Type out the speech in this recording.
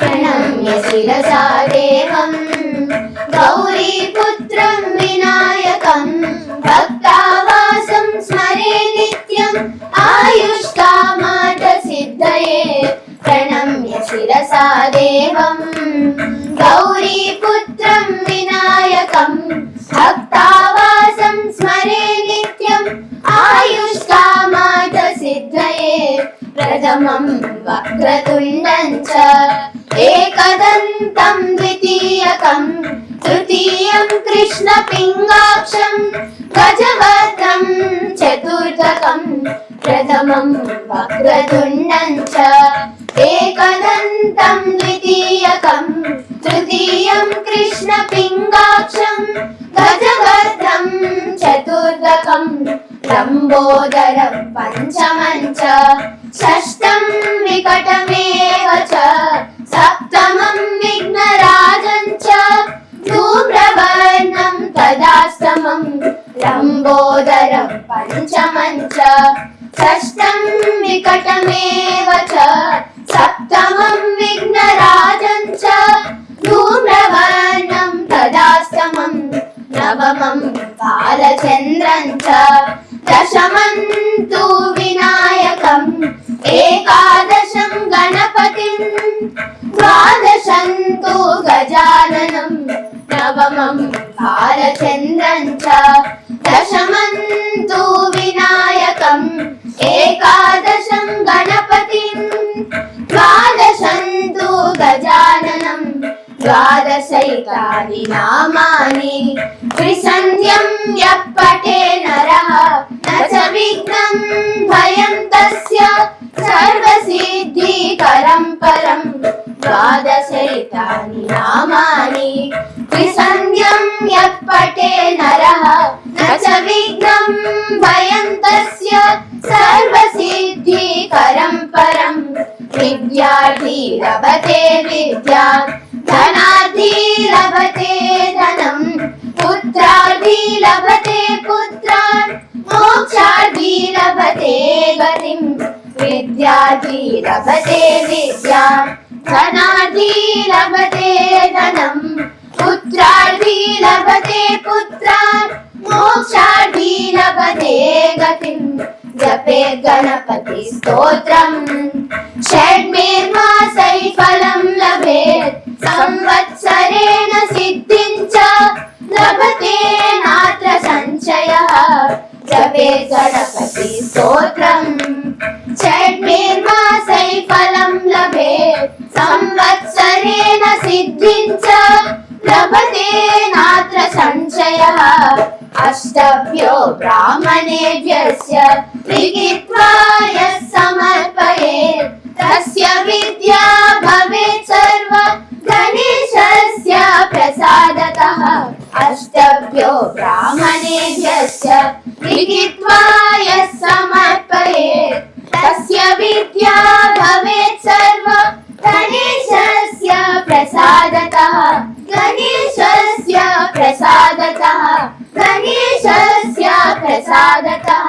प्रणम्य शिरसा देवं गौरीपुत्रं विनायकं भक्तावासं स्मरे नित्यम् आयुष्कामार्थसिद्धये। प्रणम्य शिरसा देवं गौरीपुत्रं विनायकं भक्तावासं स्मरे नित्यम् आयुष्कामार्थसिद्धये। प्रथमं वक्रतुण्डं च एकदन्तं द्वितीयकं तृतीयं कृष्णपिङ्गाक्षं गजवक्त्रं चतुर्थकं। प्रथमं वक्रतुण्डं च एकदन्तं द्वितीयकं तृतीयं कृष्णपिङ्गाक्षं गजवक्त्रं चतुर्थकं। लम्बोदरं पञ्चमं च षष्ठं विकटमेव च सप्तमं विघ्नराजं च धूम्रवर्णं तदाष्टमं। लम्बोदरं पञ्चमं च षष्ठं विकटमेव च सप्तमं विघ्नराजं च धूम्रवर्णं तदाष्टमं। नवमं बालचन्द्रं च दशमं तु विनायकं एकादशं गणपतिं द्वादशं तु गजाननं। नवमं बालचन्द्रं च दशमं तु विनायकं एकादशं गणपतिं द्वादशं तु गजाननं। द्वादशैतानि नामानि त्रिसन्ध्यं यः पठे नरः न च विघ्नं भयं तस्य सर्वसिद्धिकरं परम्। द्वादशैतानि नामानि त्रिसन्ध्यं यः पठे नरः न च विघ्नं भयं तस्य सर्वसिद्धिकरं परम्। विद्यार्थी लभते विद्यां धनार्थी लभते धनं पुत्रार्थी लभते पुत्रान् मोक्षार्थी लभते गतिम्। विद्यार्थी लभते विद्यां धनार्थी लभते धनं पुत्रार्थी लभते पुत्रान् मोक्षार्थी लभते गतिम्। जपे गणपति स्तोत्रम् षड्भिर्मासैः फलं लभेत् संवत्सरेण सिद्धिं च लभते नात्र संशयः। जपे गणपति स्तोत्रम् षड्भिर्मासैः फलं लभेत् संवत्सरेण सिद्धिं च लभते नात्र संशयः। अष्टभ्यो ब्राह्मणेभ्यस्य लिखित्वा यः समर्पयेत् तस्य विद्या भवेत् सर्व गणेशस्य प्रसादतः। अष्टभ्यो ब्राह्मणेभ्यस्य लिखित्वा यः समर्पयेत् तस्य विद्या भवेत् सर्व गणेशस्य प्रसादतः। गणेशस्य प्रसादतः गणेशस्य प्रसादतः।